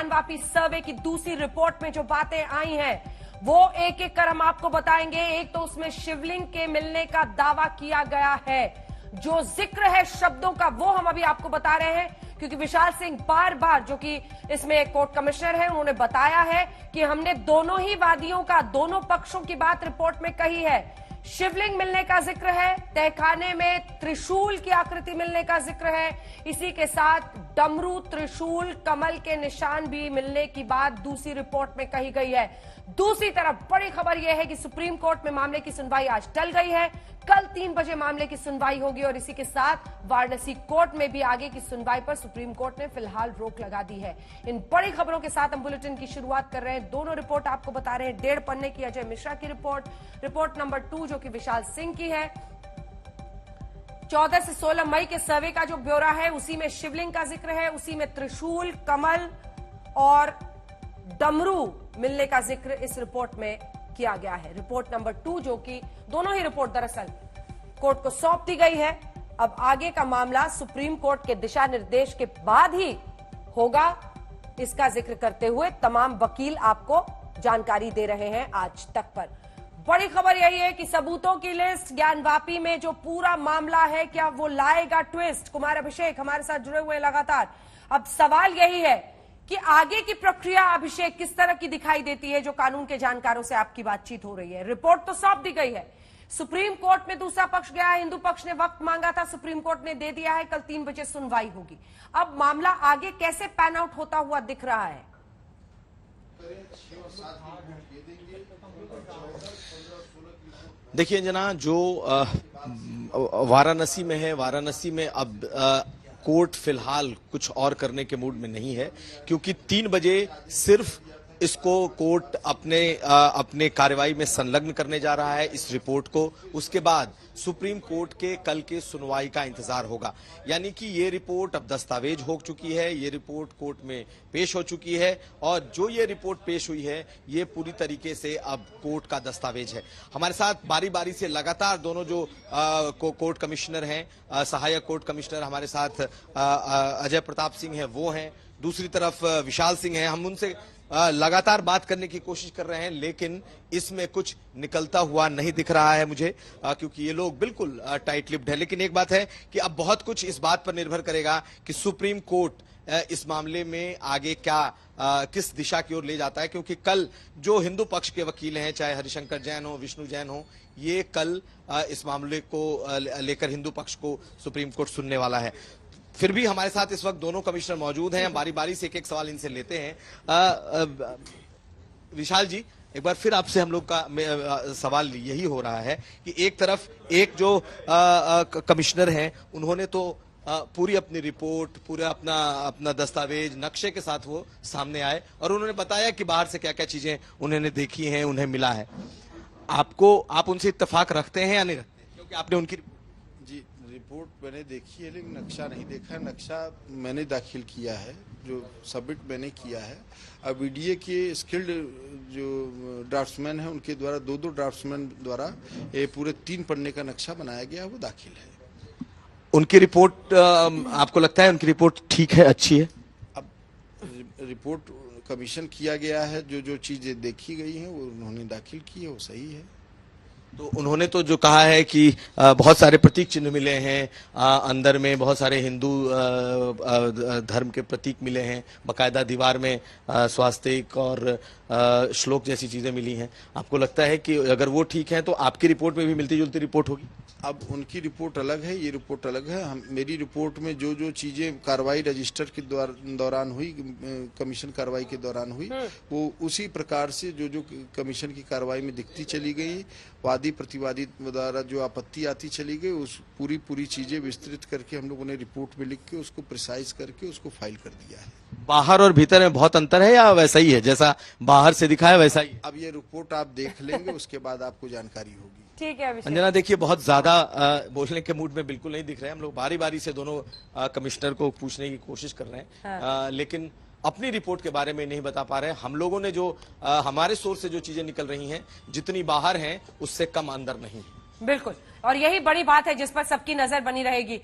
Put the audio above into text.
ज्ञानवापी सर्वे की दूसरी रिपोर्ट में जो बातें आई हैं वो एक एक कर हम आपको बताएंगे। एक तो उसमें शिवलिंग के मिलने का दावा किया गया है, जो जिक्र है शब्दों का वो हम अभी आपको बता रहे हैं, क्योंकि विशाल सिंह बार बार, जो कि इसमें कोर्ट कमिश्नर है, उन्होंने बताया है कि हमने दोनों ही वादियों का, दोनों पक्षों की बात रिपोर्ट में कही है। शिवलिंग मिलने का जिक्र है, तहखाने में त्रिशूल की आकृति मिलने का जिक्र है, इसी के साथ डमरू, त्रिशूल, कमल के निशान भी मिलने की बात दूसरी रिपोर्ट में कही गई है। दूसरी तरफ बड़ी खबर यह है कि सुप्रीम कोर्ट में मामले की सुनवाई आज टल गई है। कल 3 बजे मामले की सुनवाई होगी और इसी के साथ वाराणसी कोर्ट में भी आगे की सुनवाई पर सुप्रीम कोर्ट ने फिलहाल रोक लगा दी है। इन बड़ी खबरों के साथ हम बुलेटिन की शुरुआत कर रहे हैं। दोनों रिपोर्ट आपको बता रहे हैं। 1.5 पन्ने की अजय मिश्रा की रिपोर्ट नंबर 2 जो कि विशाल सिंह की है। 14 से 16 मई के सर्वे का जो ब्यौरा है उसी में शिवलिंग का जिक्र है, उसी में त्रिशूल, कमल और डमरू मिलने का जिक्र इस रिपोर्ट में किया गया है। रिपोर्ट नंबर 2 जो कि दोनों ही रिपोर्ट दरअसल कोर्ट को सौंप दी गई है। अब आगे का मामला सुप्रीम कोर्ट के दिशा निर्देश के बाद ही होगा, इसका जिक्र करते हुए तमाम वकील आपको जानकारी दे रहे हैं आज तक पर। बड़ी खबर यही है कि सबूतों की लिस्ट ज्ञानवापी में जो पूरा मामला है, क्या वो लाएगा ट्विस्ट? कुमार अभिषेक हमारे साथ जुड़े हुए लगातार। अब सवाल यही है कि आगे की प्रक्रिया अभिषेक किस तरह की दिखाई देती है, जो कानून के जानकारों से आपकी बातचीत हो रही है। रिपोर्ट तो सौंप दी गई है, सुप्रीम कोर्ट में दूसरा पक्ष गया है, हिंदू पक्ष ने वक्त मांगा था, सुप्रीम कोर्ट ने दे दिया है, कल 3 बजे सुनवाई होगी। अब मामला आगे कैसे पैन आउट होता हुआ दिख रहा है? देखिए जना, जो वाराणसी में है, वाराणसी में अब कोर्ट फिलहाल कुछ और करने के मूड में नहीं है, क्योंकि 3 बजे सिर्फ इसको कोर्ट अपने कार्यवाही में संलग्न करने जा रहा है, इस रिपोर्ट को। उसके बाद सुप्रीम कोर्ट के कल के सुनवाई का इंतजार होगा। यानी कि ये रिपोर्ट अब दस्तावेज हो चुकी है, ये रिपोर्ट कोर्ट में पेश हो चुकी है, और जो ये रिपोर्ट पेश हुई है ये पूरी तरीके से अब कोर्ट का दस्तावेज है। हमारे साथ बारी बारी से लगातार दोनों जो कोर्ट कमिश्नर हैं, सहायक कोर्ट कमिश्नर हमारे साथ अजय प्रताप सिंह है, वो हैं, दूसरी तरफ विशाल सिंह है। हम उनसे लगातार बात करने की कोशिश कर रहे हैं, लेकिन इसमें कुछ निकलता हुआ नहीं दिख रहा है मुझे, क्योंकि ये लोग बिल्कुल टाइट लिप्ड है। लेकिन एक बात है कि अब बहुत कुछ इस बात पर निर्भर करेगा कि सुप्रीम कोर्ट इस मामले में आगे क्या किस दिशा की ओर ले जाता है, क्योंकि कल जो हिंदू पक्ष के वकील हैं, चाहे हरिशंकर जैन हो, विष्णु जैन हो, ये कल इस मामले को लेकर हिंदू पक्ष को सुप्रीम कोर्ट सुनने वाला है। फिर भी हमारे साथ इस वक्त दोनों कमिश्नर मौजूद हैं, बारी बारी से एक एक सवाल इनसे लेते हैं। विशाल जी, एक बार फिर आपसे हम लोग का सवाल यही हो रहा है कि एक तरफ एक जो कमिश्नर हैं, उन्होंने तो पूरी अपनी रिपोर्ट, पूरा अपना दस्तावेज, नक्शे के साथ वो सामने आए और उन्होंने बताया कि बाहर से क्या क्या चीजें उन्होंने देखी हैं, उन्हें मिला है। आप उनसे इत्तेफाक रखते हैं या नहीं रखते? क्योंकि आपने उनकी रिपोर्ट मैंने देखी है, लेकिन नक्शा नहीं देखा। नक्शा मैंने दाखिल किया है, जो सबमिट मैंने किया है। अब बीडीए के स्किल्ड जो ड्राफ्ट्समैन हैं, उनके द्वारा 2 ड्राफ्ट्समैन द्वारा ये पूरे 3 पन्ने का नक्शा बनाया गया, वो दाखिल है। उनकी रिपोर्ट, आपको लगता है उनकी रिपोर्ट ठीक है, अच्छी है? अब रिपोर्ट कमीशन किया गया है, जो चीजें देखी गई हैं वो उन्होंने दाखिल की है, वो सही है। तो उन्होंने तो जो कहा है कि बहुत सारे प्रतीक चिन्ह मिले हैं, अंदर में बहुत सारे हिंदू धर्म के प्रतीक मिले हैं, बकायदा दीवार में स्वास्तिक और श्लोक जैसी चीजें मिली हैं। आपको लगता है कि अगर वो ठीक है तो आपकी रिपोर्ट में भी मिलती जुलती रिपोर्ट होगी? अब उनकी रिपोर्ट अलग है, ये रिपोर्ट अलग है। मेरी रिपोर्ट में जो चीजें कार्रवाई रजिस्टर के दौरान हुई, कमीशन कार्रवाई के दौरान हुई, वो उसी प्रकार से जो कमीशन की कार्रवाई में दिखती चली गई। वादी प्रतिवादी द्वारा जो आपत्ति आती चली गई, उस पूरी चीजें विस्तृत करके हम लोगों ने रिपोर्ट में लिख के उसको प्रिसाइज करके उसको फाइल कर दिया है। बाहर और भीतर में बहुत अंतर है या वैसा ही है, जैसा बाहर से दिखा है वैसा ही? अब ये रिपोर्ट आप देख लेंगे, उसके बाद आपको जानकारी होगी। ठीक है अंजना, देखिए बहुत ज्यादा बोलने के मूड में बिल्कुल नहीं दिख रहे हैं। हम लोग बारी बारी से दोनों कमिश्नर को पूछने की कोशिश कर रहे हैं, लेकिन अपनी रिपोर्ट के बारे में नहीं बता पा रहे हैं। हम लोगों ने जो हमारे सोर्स से जो चीजें निकल रही हैं, जितनी बाहर हैं उससे कम अंदर नहीं। बिल्कुल, और यही बड़ी बात है जिस पर सबकी नजर बनी रहेगी।